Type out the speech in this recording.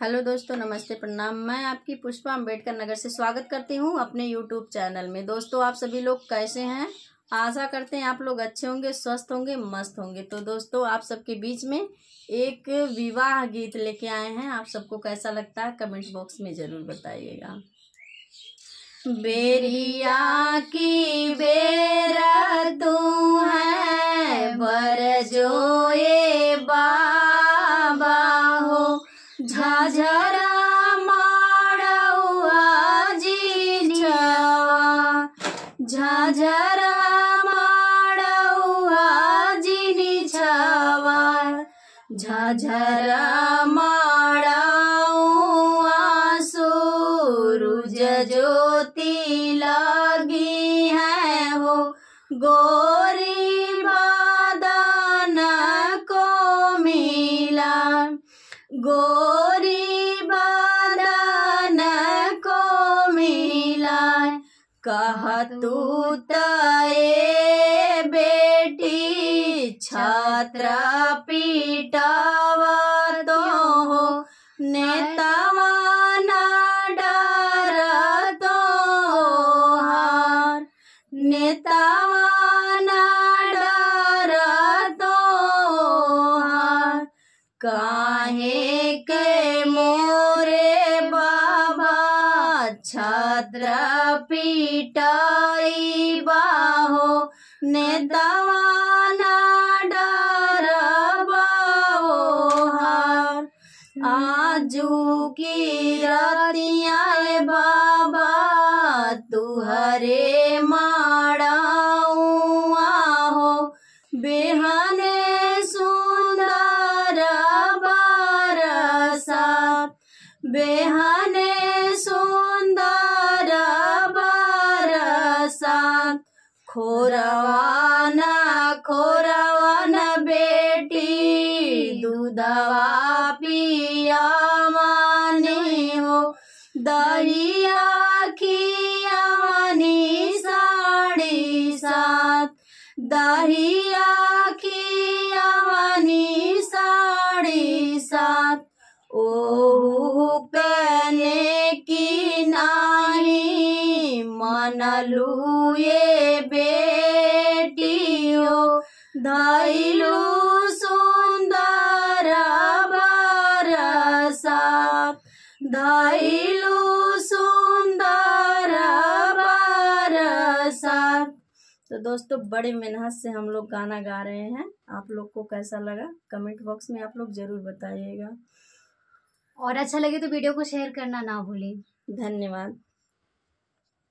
Hello दोस्तों, नमस्ते, प्रणाम। मैं आपकी पुष्पा अम्बेडकर नगर से स्वागत करती हूँ अपने यूट्यूब चैनल में। दोस्तों, आप सभी लोग कैसे हैं? आशा करते हैं आप लोग अच्छे होंगे, स्वस्थ होंगे, मस्त होंगे। तो दोस्तों, आप सबके बीच में एक विवाह गीत लेके आए हैं। आप सबको कैसा लगता है कमेंट बॉक्स में जरूर बताइएगा। बेरिया की बेरा तू है बर जो ये बाबा हो, झाझरा माड़ौआ जी छवा, झाझरा माड़ौआ जी छवा, झाझरा माड़ौआ सूरज ज्योति लगी है हो, गोरी बादन को मिला, गोरी बादन को मिला। कह तू तये बेटी छात्र पीटावा तो हो, नेतावा न डर तो हार, नेतावा न डर तो हार। काहे के मोरे बाबा छात्र पिटाई बाहो, नेतावा न डर बाहार। आजू की रातिया बाबा तुहरे माड़ाऊआ हो, बेहने सुंदर बरसात, बेहने सुंदर बरसात। खोरवान खोरवान बेटी दूधवा पिया मानी हो, दहिया खिया मानी 7.5, दहिया खिया मानी 7.5। ओ कहने की नाही मनलू ये बेटी हो, धैलू सुंदर बरसात, धैलू सुंदर बरसात। तो दोस्तों, बड़े मेहनत से हम लोग गाना गा रहे हैं। आप लोग को कैसा लगा कमेंट बॉक्स में आप लोग जरूर बताइएगा, और अच्छा लगे तो वीडियो को शेयर करना ना भूलें। धन्यवाद।